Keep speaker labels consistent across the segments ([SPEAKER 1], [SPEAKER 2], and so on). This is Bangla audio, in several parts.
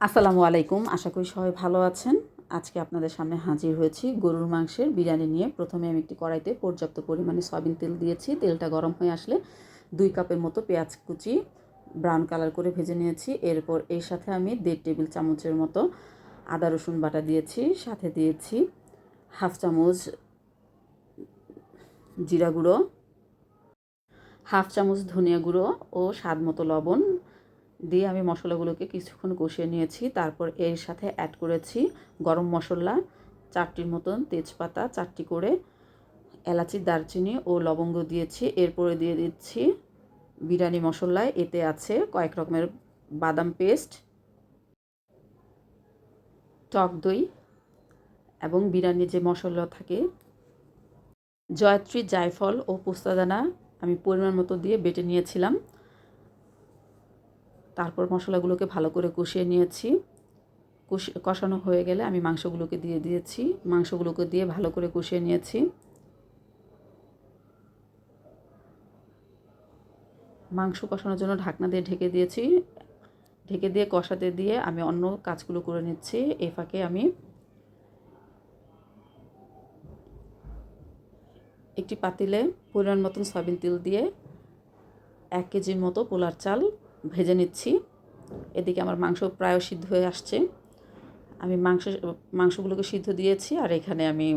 [SPEAKER 1] আসসালামু আলাইকুম। আশা করি সবাই ভালো আছেন। আজকে আপনাদের সামনে হাজির হয়েছি গরুর মাংসের বিরিয়ানি নিয়ে। প্রথমে আমি একটি কড়াইতে পর্যাপ্ত পরিমাণে সয়াবিন তেল দিয়েছি। তেলটা গরম হয়ে আসলে 2 কাপের মতো পেঁয়াজ কুচি ব্রাউন কালার করে ভেজে নিয়েছি। এরপর এর সাথে আমি 1.5 টেবিল চামচের মতো আদা রসুন বাটা দিয়েছি। সাথে দিয়েছি হাফ চামচ জিরা গুঁড়ো, হাফ চামচ ধনিয়া গুঁড়ো ও স্বাদ মতো লবণ দিয়ে আমি মশলাগুলোকে কিছুক্ষণ কষিয়ে নিয়েছি। তারপর এর সাথে অ্যাড করেছি গরম মশলা 4টির মতন, তেজপাতা 4টি করে, এলাচি, দারচিনি ও লবঙ্গ দিয়েছি। এরপরে দিয়ে দিচ্ছি বিরিয়ানি মশলা। এতে আছে কয়েক রকমের বাদাম পেস্ট, টক দই এবং বিরিয়ানির যে মশলা থাকে জয়ত্রী, জায়ফল ও পোস্তাদানা আমি পরিমাণ মতো দিয়ে বেটে নিয়েছিলাম। তারপর মশলাগুলোকে ভালো করে কষিয়ে নিয়েছি। কষানো হয়ে গেলে আমি মাংসগুলোকে দিয়ে দিয়েছি। মাংসগুলোকে দিয়ে ভালো করে কষিয়ে নিয়েছি। মাংস কষানোর জন্য ঢাকনা দিয়ে ঢেকে দিয়েছি। ঢেকে দিয়ে কষাতে দিয়ে আমি অন্য কাজগুলো করে নিচ্ছি। এই ফাঁকে আমি একটি পাতিলে পরিমাণ মতন সয়াবিন তেল দিয়ে 1 কেজির মতো পোলার চাল ভেজে নিচ্ছি। এদিকে আমার মাংস প্রায় সিদ্ধ হয়ে আসছে। আমি মাংসগুলোকে সিদ্ধ দিয়েছি আর এখানে আমি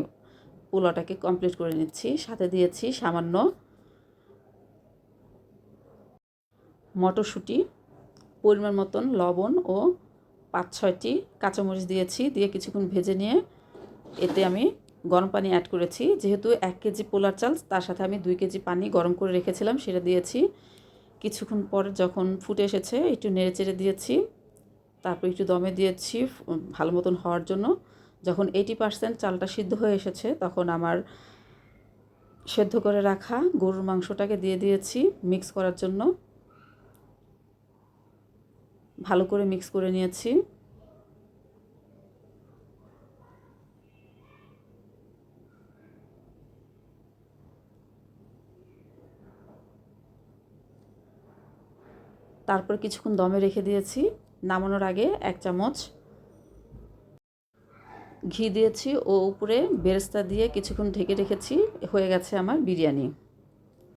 [SPEAKER 1] পোলাওটাকে কমপ্লিট করে নিচ্ছি। সাথে দিয়েছি সামান্য মটরশুঁটি, পরিমাণ মতন লবণ ও 5-6টি কাঁচামরিচ দিয়েছি। দিয়ে কিছুক্ষণ ভেজে নিয়ে এতে আমি গরম পানি অ্যাড করেছি। যেহেতু 1 কেজি পোলার চাল, তার সাথে আমি 2 কেজি পানি গরম করে রেখেছিলাম, সেটা দিয়েছি। কিছুক্ষণ পর যখন ফুটে এসেছে একটু নেড়েচেড়ে দিয়েছি। তারপর একটু দমে দিয়েছি ভালো মতন হওয়ার জন্য। যখন 80% চালটা সিদ্ধ হয়ে এসেছে তখন আমার সেদ্ধ করে রাখা গরুর মাংসটাকে দিয়ে দিয়েছি মিক্স করার জন্য। ভালো করে মিক্স করে নিয়েছি। তারপর কিছুক্ষণ দমে রেখে দিয়েছি। নামানোর আগে 1 চামচ ঘি দিয়েছি ও উপরে বেরেস্তা দিয়ে কিছুক্ষণ ঢেকে রেখেছি। হয়ে গেছে আমার বিরিয়ানি।